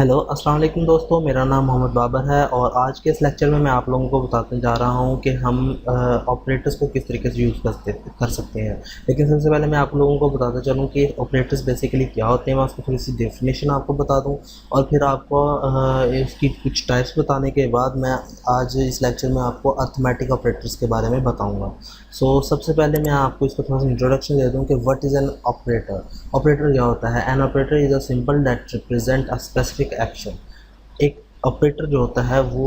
Hello अस्सलाम वालेकुम दोस्तों, मेरा नाम मोहम्मद बाबर है और आज के इस लेक्चर में मैं आप लोगों को बताने जा रहा हूं कि हम ऑपरेटर्स को किस तरीके से यूज़ कर सकते हैं। लेकिन सबसे पहले मैं आप लोगों को बताता चलूं कि ऑपरेटर्स बेसिकली क्या होते हैं। मैं उसकी थोड़ी सी डेफिनेशन आपको बता दूं और फिर आपको इसकी कुछ टाइप्स बताने के बाद मैं आज इस लेक्चर में आपको अर्थमेटिक ऑपरेटर्स के बारे में बताऊँगा। सबसे पहले मैं आपको इसको थोड़ा सा इंट्रोडक्शन दे दूँ कि what is an operator. Operator क्या होता है? An operator is a symbol that represent a specific action. एक ऑपरेटर जो होता है वो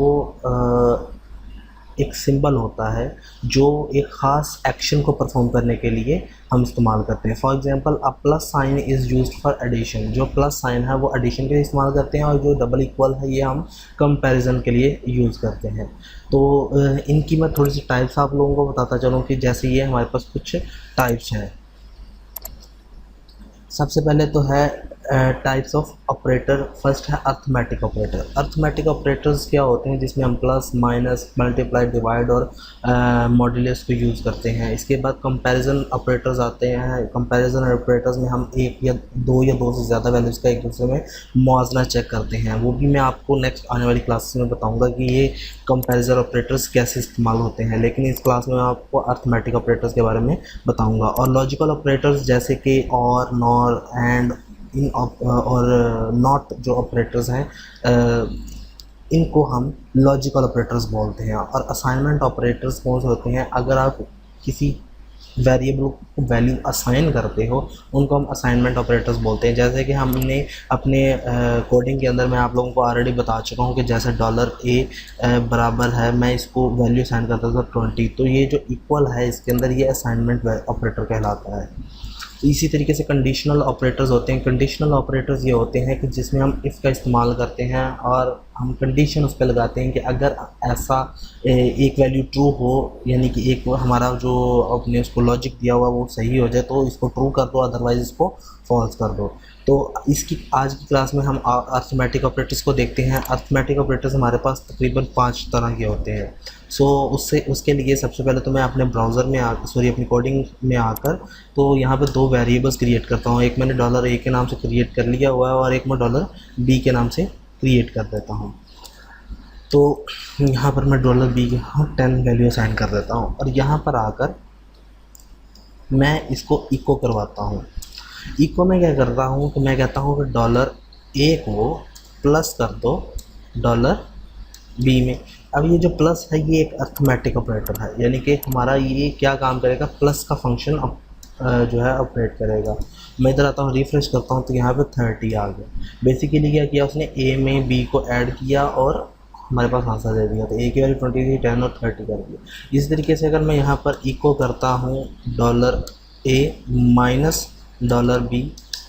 एक सिंबल होता है जो एक ख़ास एक्शन को परफॉर्म करने के लिए हम इस्तेमाल करते हैं। For example a plus sign is used for addition. जो प्लस साइन है वो एडिशन के लिए इस्तेमाल करते हैं और जो डबल इक्वल है ये हम कंपैरिजन के लिए यूज़ करते हैं। इनकी मैं थोड़ी सी टाइप्स आप लोगों को बताता चलूँ कि जैसे ये हमारे पास कुछ टाइप्स हैं। सबसे पहले तो है टाइप्स ऑफ ऑपरेटर। फर्स्ट है अर्थमेटिक ऑपरेटर। अर्थमेटिक ऑपरेटर्स क्या होते हैं जिसमें हम प्लस माइनस मल्टीप्लाई डिवाइड और मॉड्यूलस को यूज़ करते हैं। इसके बाद कंपैरिजन ऑपरेटर्स आते हैं। कंपैरिजन ऑपरेटर्स में हम एक या दो से ज़्यादा वैल्यूज़ का एक दूसरे में मुआवजा चेक करते हैं। वो भी मैं आपको नेक्स्ट आने वाली क्लासेस में बताऊँगा कि ये कंपैरिजन ऑपरेटर्स कैसे इस्तेमाल होते हैं। लेकिन इस क्लास में मैं आपको अर्थमेटिक ऑपरेटर्स के बारे में बताऊँगा। और लॉजिकल ऑपरेटर्स जैसे कि और, नॉर, एंड, इन और नॉट जो ऑपरेटर्स हैं इनको हम लॉजिकल ऑपरेटर्स बोलते हैं। और असाइनमेंट ऑपरेटर्स कौन से होते हैं? अगर आप किसी वेरिएबल को वैल्यू असाइन करते हो उनको हम असाइनमेंट ऑपरेटर्स बोलते हैं। जैसे कि हमने अपने कोडिंग के अंदर मैं आप लोगों को ऑलरेडी बता चुका हूँ कि जैसे $a बराबर है, मैं इसको वैल्यू असाइन करता था 20, तो ये जो इक्वल है इसके अंदर ये असाइनमेंट ऑपरेटर कहलाता है। इसी तरीके से कंडीशनल ऑपरेटर्स होते हैं। कंडीशनल ऑपरेटर्स ये होते हैं कि जिसमें हम इफ़ का इस्तेमाल करते हैं और हम कंडीशन उस पर लगाते हैं कि अगर ऐसा एक वैल्यू ट्रू हो, यानी कि एक हमारा जो अपने उसको लॉजिक दिया हुआ वो सही हो जाए तो इसको ट्रू कर दो, अदरवाइज़ इसको फॉल्स कर दो। तो इसकी आज की क्लास में हम अर्थमेटिक ऑपरेटर्स को देखते हैं। अर्थमेटिक ऑपरेटर्स हमारे पास तकरीबन 5 तरह के होते हैं। उसके लिए सबसे पहले तो मैं अपने ब्राउज़र में अपनी कोडिंग में आकर तो यहाँ पे 2 वेरिएबल्स क्रिएट करता हूँ। एक मैंने $a के नाम से क्रिएट कर लिया हुआ है और एक मैं $b के नाम से क्रिएट कर देता हूँ। तो यहाँ पर मैं $b के 10 वैल्यू असाइन कर देता हूँ और यहाँ पर आकर मैं इसको इको करवाता हूँ। इको में क्या करता हूँ कि मैं कहता हूँ कि $a को प्लस कर दो $b में। अब ये जो प्लस है ये एक अर्थमेटिक ऑपरेटर है, यानी कि हमारा ये क्या काम करेगा? प्लस का फंक्शन जो है ऑपरेट करेगा। मैं इधर आता हूँ, रिफ्रेश करता हूँ तो यहाँ पे 30 आ गया। बेसिकली क्या किया उसने? a में b को ऐड किया और हमारे पास आंसर दे दिया। तो a की वैल्यू 20 थी, 10 और 30 कर दिया। इस तरीके से अगर मैं यहाँ पर इको करता हूँ $a माइनस $b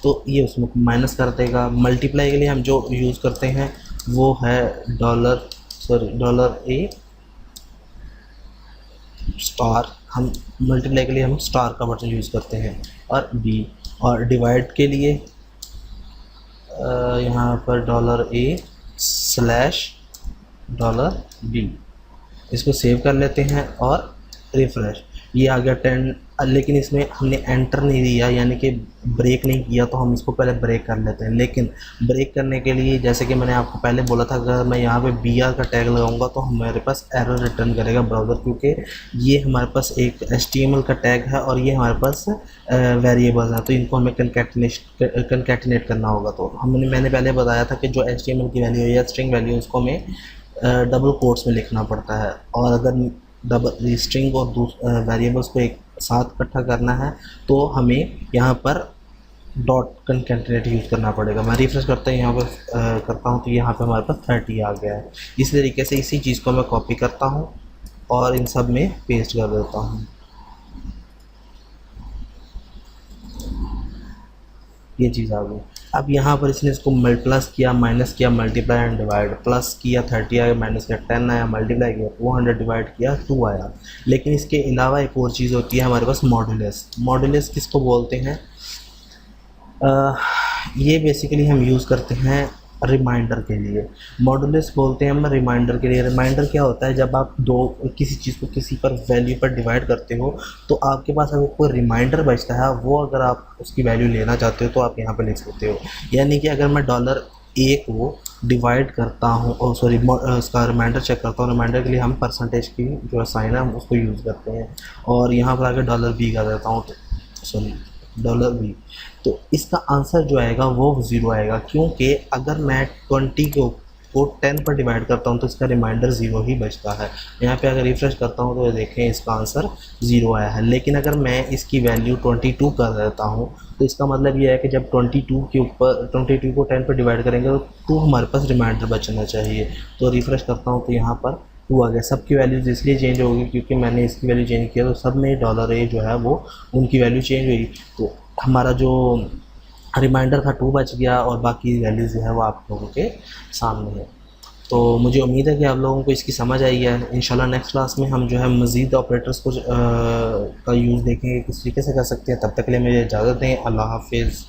तो ये उसमें माइनस कर देगा। मल्टीप्लाई के लिए हम जो यूज़ करते हैं वो है $a स्टार। हम मल्टीप्लाई के लिए हम स्टार का बटन यूज़ करते हैं और b। और डिवाइड के लिए यहाँ पर $a स्लैश $b। इसको सेव कर लेते हैं और रिफ्रेश। ये आ गया 10, लेकिन इसमें हमने एंटर नहीं दिया, यानी कि ब्रेक नहीं किया, तो हम इसको पहले ब्रेक कर लेते हैं। लेकिन ब्रेक करने के लिए जैसे कि मैंने आपको पहले बोला था, अगर मैं यहाँ पे BR का टैग लगाऊंगा तो हमारे पास एरर रिटर्न करेगा ब्राउज़र, क्योंकि ये हमारे पास एक HTML का टैग है और ये हमारे पास वेरिएबल्स हैं, तो इनको हमें कंकैटिनेट करना होगा। तो मैंने पहले बताया था कि जो HTML की वैल्यू है या स्ट्रिंग वैल्यू उसको हमें डबल कोट्स में लिखना पड़ता है, और अगर डबल स्ट्रिंग और वेरिएबल्स को एक साथ इकट्ठा करना है तो हमें यहाँ पर डॉट कंकैटिनेट यूज़ करना पड़ेगा। मैं रिफ्रेश करता हूँ, यहाँ पर करता हूँ तो यहाँ पे हमारे पास 30 आ गया है। इस तरीके से इसी चीज़ को मैं कॉपी करता हूँ और इन सब में पेस्ट कर देता हूँ। ये चीज़ आ गई। अब यहाँ पर इसने इसको प्लस किया, माइनस किया, मल्टीप्लाई एंड डिवाइड। प्लस किया 30 आया, माइनस किया 10 आया, मल्टीप्लाई किया 200 डिवाइड किया 2 आया। लेकिन इसके अलावा एक और चीज़ होती है हमारे पास, मॉड्यूलस। मॉड्यूलस किसको बोलते हैं? ये बेसिकली हम यूज़ करते हैं रिमाइंडर के लिए। मॉड्यूलस बोलते हैं हम रिमाइंडर के लिए। रिमाइंडर क्या होता है? जब आप किसी चीज़ को किसी पर वैल्यू पर डिवाइड करते हो तो आपके पास अगर कोई रिमाइंडर बचता है, वो अगर आप उसकी वैल्यू लेना चाहते हो तो आप यहाँ पे लिख सकते हो। यानी कि अगर मैं $a को डिवाइड करता हूँ और सॉरी उसका रिमाइंडर चेक करता हूँ, रिमाइंडर के लिए हम परसेंटेज की जो साइन है हम उसको यूज़ करते हैं और यहाँ पर आके $v कर देता हूँ, तो सॉरी $v। तो इसका आंसर जो आएगा वो 0 आएगा, क्योंकि अगर मैं 20 को 10 पर डिवाइड करता हूँ तो इसका रिमाइंडर 0 ही बचता है। यहाँ पे अगर रिफ्रेश करता हूँ तो देखें इसका आंसर 0 आया है। लेकिन अगर मैं इसकी वैल्यू 22 कर देता हूँ तो इसका मतलब ये है कि जब 22 के ऊपर 22 को 10 पर डिवाइड करेंगे तो 2 हमारे पास रिमाइंडर बचना चाहिए। तो रिफ्रेश करता हूँ तो यहाँ पर 2 आ गया। सबकी वैल्यूज़ इसलिए चेंज होगी क्योंकि मैंने इसकी वैल्यू चेंज किया, तो सब में $a जो है वो उनकी वैल्यू चेंज हुई। तो हमारा जो रिमाइंडर था 2 बच गया और बाकी वैल्यूज़ जो है वो आप लोगों के सामने है। तो मुझे उम्मीद है कि आप लोगों को इसकी समझ आई है। इंशाल्लाह नेक्स्ट क्लास में हम जो है मज़ीद ऑपरेटर्स को का यूज़ देखेंगे, किस तरीके से कर सकते हैं। तब तक के लिए मुझे इजाज़त दें। अल्लाह हाफ़िज़।